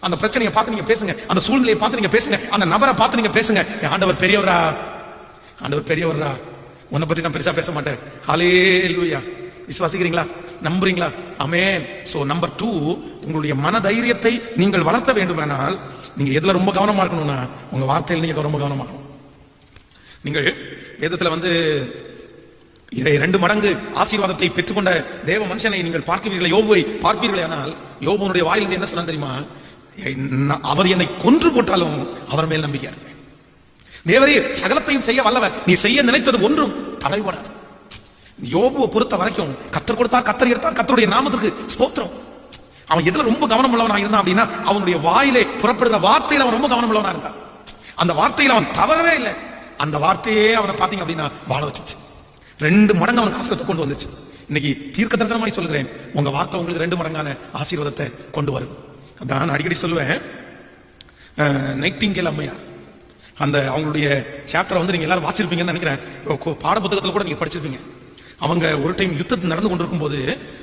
அந்த பிரச்சனையை பார்த்து நீங்க பேசுங்க, அந்த சூழ்நிலையை பார்த்து நீங்க பேசுங்க, அந்த நபரை பார்த்து நீங்க பேசுங்க. ஆண்டவர் பெரியவரா, ஆண்டவர் பெரியவரா, உன்னை பற்றி நான் பெருசா பேச மாட்டேன். ஹல்லேலூயா. விசுவாசிக்கிறீங்களா? நம்புறீங்களா? ஆமென். சோ நம்பர் 2, உங்களுடைய மன தைரியத்தை நீங்கள் வளர்த்த வேண்டுமானால் நீங்க எதுல ரொம்ப கவனமா இருக்கணும்னா உங்க வார்த்தையில் நீங்க ரொம்ப கவனமா இருக்கணும். நீங்கள் வேதத்துல 2 மடங்கு ஆசீர்வாதத்தை பெற்றுக்கொண்ட தேவ மனுஷனை நீங்கள் பார்க்கிறீர்கள், யோபுவை பார்ப்பீர்களே. ஆனால் யோபுனுடைய வாயிலிருந்து என்ன சொன்னா தெரியுமா? அவர் என்னை கொன்று போட்டாலும் அவர் மேல் நம்பிக்கை இருப்பேன். தேவரே சகலத்தையும் செய்ய வல்லவர், நீ செய்ய நினைத்தது ஒன்றும் தடைபடாது. யோபுவை பொறுத்த வரைக்கும் கர்த்தர் கொடுத்தார், கர்த்தர் எடுத்தார், கர்த்தருடைய நாமத்துக்கு ஸ்தோத்திரம். அவன் எதுல ரொம்ப கவனம் உள்ளவனா இருந்தான் அப்படின்னா அவனுடைய வாயிலே புறப்படுகிற வார்த்தையில அவன் ரொம்ப கவனம் உள்ளவனா இருந்தான். அந்த வார்த்தையில அவன் தவறவே இல்லை. அந்த வார்த்தையே அவனை பாத்தீங்க அப்படின்னா வாழ வச்சிச்சு. 2 மடங்கு அவனுக்கு ஆசீர்வாதத்தை கொண்டு வந்துச்சு. இன்னைக்கு தீர்க்க தரிசனமாய் சொல்லுகிறேன், உங்க வார்த்தை உங்களுக்கு 2 மடங்கான ஆசீர்வாதத்தை கொண்டு வரும். அதான் அடிக்கடி சொல்லுவேன். நைட்டிங்கேல் அம்மையார், அந்த அவங்களுடைய சாப்டரை நீங்க எல்லாரும் வாசிச்சிருப்பீங்கன்னு நினைக்கிறேன். பாட புத்தகத்துல கூட நீங்க படிச்சிருப்பீங்க. அவங்க ஒரு டைம் யுத்தத்தில் நடந்து கொண்டிருக்கும் போது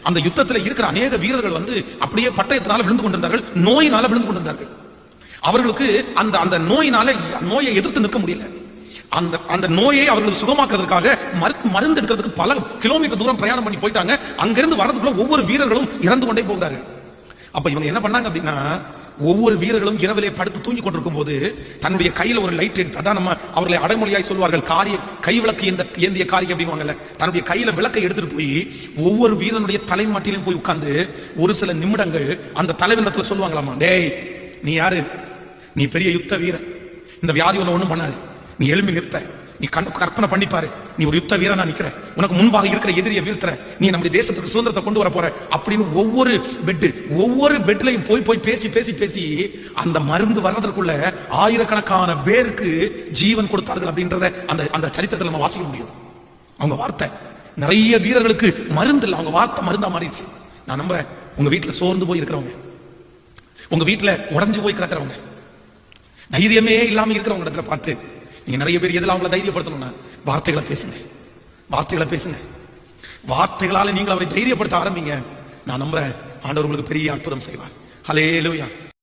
அந்த யுத்தத்தில் இருக்கிற அநேக வீரர்கள் அப்படியே பட்டயத்தினால விழுந்து கொண்டிருந்தார்கள், நோயினால விழுந்து கொண்டிருந்தார்கள். அவர்களுக்கு அந்த அந்த நோயை எதிர்த்து நிற்க முடியல. அந்த நோயை அவர்களுக்கு சுகமாக்குறதுக்காக மருந்து எடுக்கிறதுக்கு பல கிலோமீட்டர் தூரம் பிரயாணம் பண்ணி போயிட்டாங்க. அங்கிருந்து வரதுக்குள்ள ஒவ்வொரு வீரர்களும் இறந்து கொண்டே போகிறார்கள். அப்ப இவங்க என்ன பண்ணாங்க அப்படின்னா, ஒவ்வொரு வீரர்களும் இரவிலே படுத்து தூங்கி கொண்டிருக்கும் போது தன்னுடைய கையில ஒரு லைட் எடுத்து, அதான் நம்ம அவர்களை அடைமொழியாய் சொல்வார்கள் கை விளக்கு ஏந்திய காரியம் அப்படின்வாங்கல்ல, தன்னுடைய கையில விளக்கை எடுத்துட்டு போய் ஒவ்வொரு வீரனுடைய தலைமாட்டிலும் போய் உட்கார்ந்து ஒரு சில நிமிடங்கள் அந்த தலைவனத்துல சொல்லுவாங்களாமா, டேய் நீ யாரு? நீ பெரிய யுத்த வீரன், இந்த வியாதி ஒண்ணும் பண்ணாது, நீ எழும்பி நிற்ப, நீ கற்பனை பண்ணிப்பாரு, நீ ஒரு யுத்த வீரனா நிக்கிற, உனக்கு முன்பாக இருக்கிற எதிரியை வீழ்த்துற, நீ நம்முடைய தேசத்துக்கு சுதந்திரத்தை கொண்டு வர போற அப்படின்னு ஒவ்வொரு பெட்லையும் போய் பேசி பேசி பேசி அந்த மருந்து வர்றதற்குள்ள ஆயிரக்கணக்கான பேருக்கு ஜீவன் கொடுத்தார்கள் அப்படின்றத அந்த சரித்திரத்தில் நம்ம வாசிக்க முடியும். அவங்க வார்த்தை நிறைய வீரர்களுக்கு மருந்து இல்லை, அவங்க வார்த்தை மருந்தா மாறிடுச்சு. நான் நம்புறேன், உங்க வீட்டுல சோர்ந்து போய் இருக்கிறவங்க, உங்க வீட்டுல உடஞ்சு போய் கிடக்கிறவங்க, தைரியமே இல்லாம இருக்கிறவங்க இடத்துல பார்த்து நீங்க நிறைய பேர் எதில் அவங்களை தைரியப்படுத்தணும்னா வார்த்தைகளை பேசுங்க, வார்த்தைகளை பேசுங்க. வார்த்தைகளால நீங்கள் அவரை தைரியப்படுத்த ஆரம்பிங்க. நான் நம்புறேன், ஆண்டவர் உங்களுக்கு பெரிய அற்புதம் செய்வார். ஹல்லேலூயா.